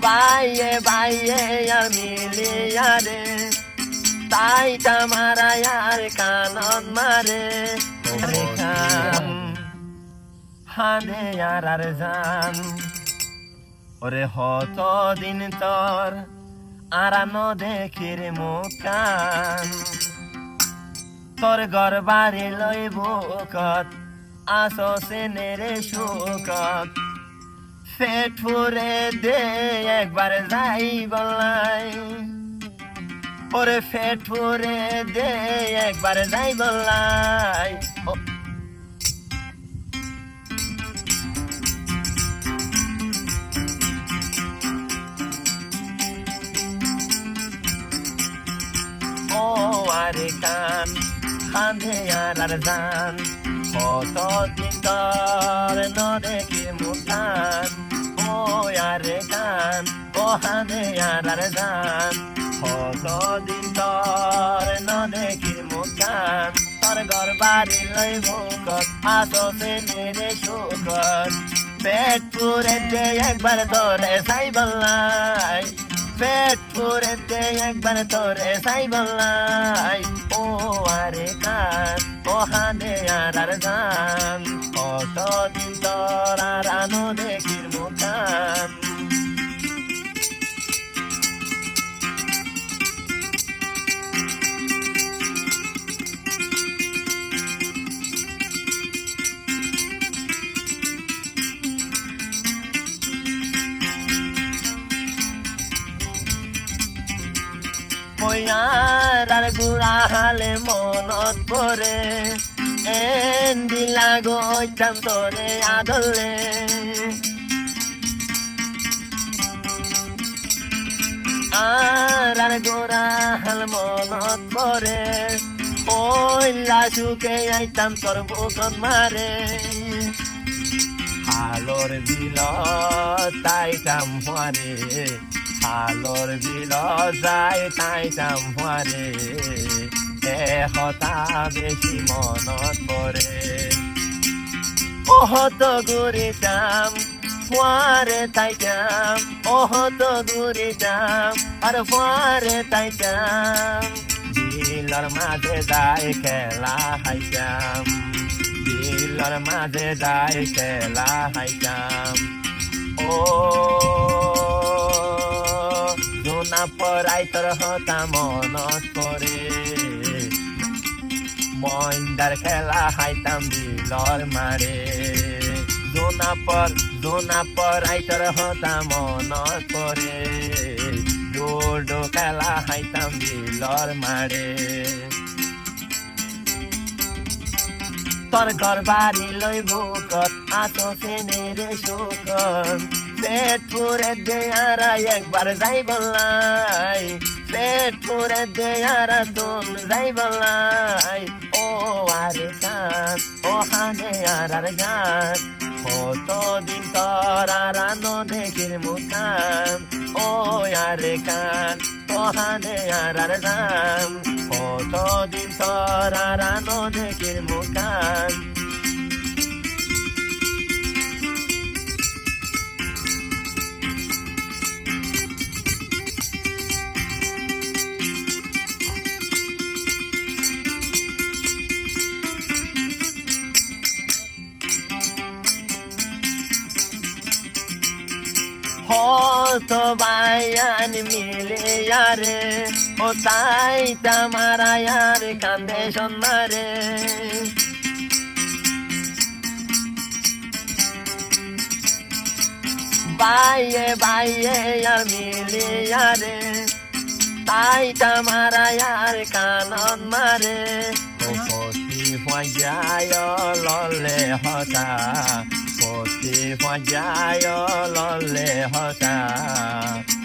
বাইয়ে বাইয়ে আর মিলিয়া রে তাইটা মারাই আর কানন মারে রে খান হানে আর জান ওরে হত দিন তোর আরানো দেখির মুখান তোর ঘর বাড়ি লই বুকত আসো সেনেরে সুকত পেট ফুরে দে একবার যাই বলাই ওরে পেট ফুরে দে একবার যাই বলাই ও আরে কান কাঁধে আর জান কত দিন তোর ন দেখি মুখান ও আরে কান ও হাঁধে আর জান কত দিন তোর ন দেখি মুখান তোর ঘর বাড়ি লই মুখত আসো সে মেরে সুখত পেট পুরে দে একবার তোরে সাই বললাই পেট পুরে দে একবার তোরে সাই বললাই ও আরে কান ও হাঁধে আর জান কত দিন তোর আর আনো দেখির মুখান আর গুড়া হালে মনত পরে এন্দি লাগতাম তোরে আদলে আর গোড়া হাল মনত পরে ওই লাশুকে আইতাম তোর বুকত মারে হালোর বিল তাইতাম হারে হালোর বিল যাই তাইতাম হারে হতা বেশি মনত পরে ওহত ঘুরিতাম ফুয়ারে তাইতাম ওহত ঘুরিতাম আর ফুয়ারে তাইতাম বিলর মাঝে যাই খেলা হাইতাম বিলর মাঝে যাই খেলা হাইতাম ও জোনা পরাই তোর হতা মনত পরে মইন্দার খেলা হাইতাম বিলর মারে জোনা পরাই তোর হতা মনত পরে ডোডো খেলা হাইতাম বিলর মারে তোর ঘর বাড়ি লই বুকত আসো সেনেরে সুকত পেট পুরে দে আর একবার যাই বললাই পেট পুরে দে আর তুম যাই বললাই ও আরে কান ও হানে আর গান কত দিন তোর আর আনো দেখির মুখান ও আরে কান ও হানে আর গান কত দিন তোর আর আনো দেখির মুখান হতো বায়ান মিলে আরে ও তাই তামারা আর কান্দে সন্মারে বাইয়ে বাইয়ে আর মিলে আরে তাই তামারা আর কানন মারে ও পতি যায় ললে হতা পতি যায় ললে হতা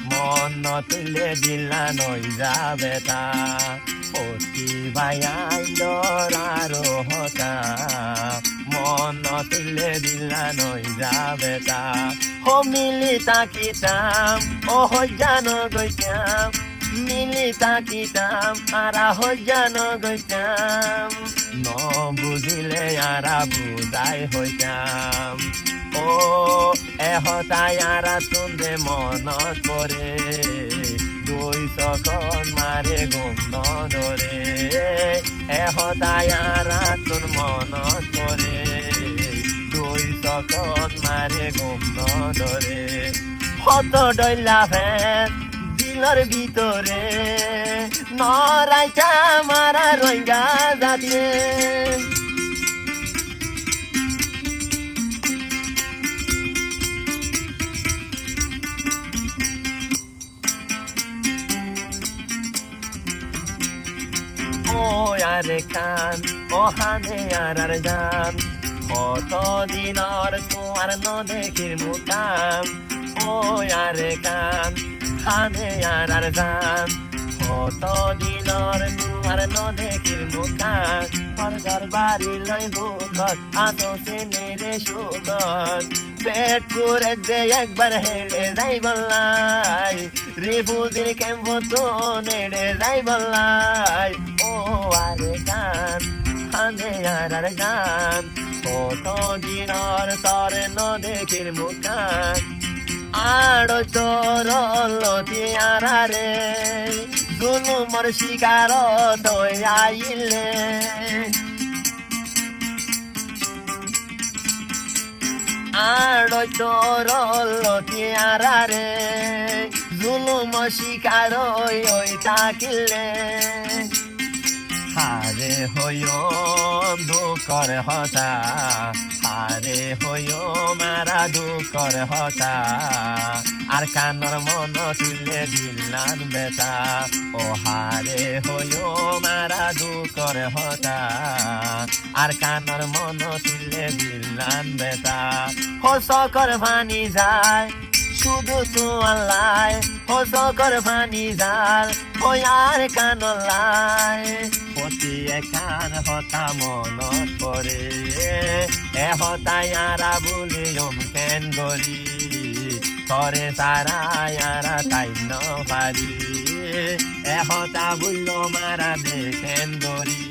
মন তুলে দিলা নই যাবে তা পতি বায়াই দরারো হতা মন তুলে দিলা নই যাবে তা ও মিলি তাকিতাম ও জানো গইতাম মিলি তাকিতাম আরা জানো গইতাম ন বুঝিলে আরা বুঝাই হইতাম ও এহতাই আৰা তুন্দে মনত পৰে দুই চকত মাৰে গুম নধৰে এহতাই আৰা তোৰ মনত পৰে দুই চকত মাৰে গুম নধৰে হত ডইলা ফেন দিলৰ ভিতৰে নৰাইটা মাৰা ৰঙা জাতিয়ে আরে কান হানে আর জান কত দিনর তোমার নদেখির মুকাম আরে কান হানে আর জান কত দিনর তোমার নদেখির মুকাম পরগার বাড়ি লই বুকত আতো সিনেরে সুগত পেট করে দে একবার হেলে যাই বললাই রিফুজির কেম্প তো নেড়ে যাই বললাই আরে গান হানে আর গান কত দিনর তরে নদেখির মুকান আড়ো তোর লতি আরে জুলুমর শিকার তৈ আইলে আড়ো তোর লতি আরে জুলুম শিকার ওই থাকিলে হারে হইও দুঃখর হতা হারে হইও মারা দুঃখর হতা আর কানর মন তুলে দিলান বেটা ও হারে হইও মারা দুঃখর হতা আর কানর মন তুলে দিলান বেটা হসকর ভানি যায় শুধু তো আল্লাহ হসকর ভানি জাল হয়ার কানলাই পতি একান হতা মনত পরে এহতাই আরা বলি কেন গলি তরে সারা আরা তাই নারি এহতা বলল মারা দেখেন গলি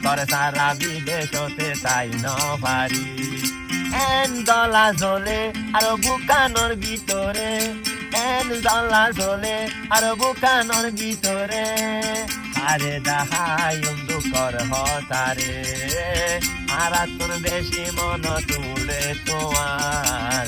তরে সারা বিদেশতে তাই নারি এন দলা জ্বলে আর বুকানোর ভিতরে এন দলা জ্বলে আর বুকানোর ভিতরে আরে দাহাই দুঃখর হতারে আর তোর বেশি মন তুলে তোমার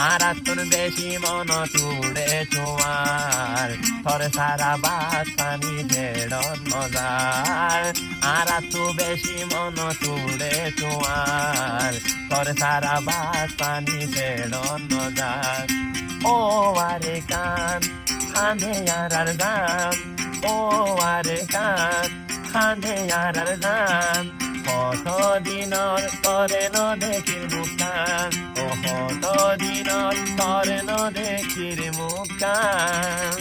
আর তোর বেশি মন তুলে তোমার তোর সারা বাস পানি ঢেড়ন মজার আর তো বেশি মন তুলে তোমার তোর সারা বাস পানি ঢেড়ন মজার আরে কান হানে আর গান আরে কান হানে আর গান কত দিনর তরে নদেখির মুকান কত দিনর তরে নদেখির মুকান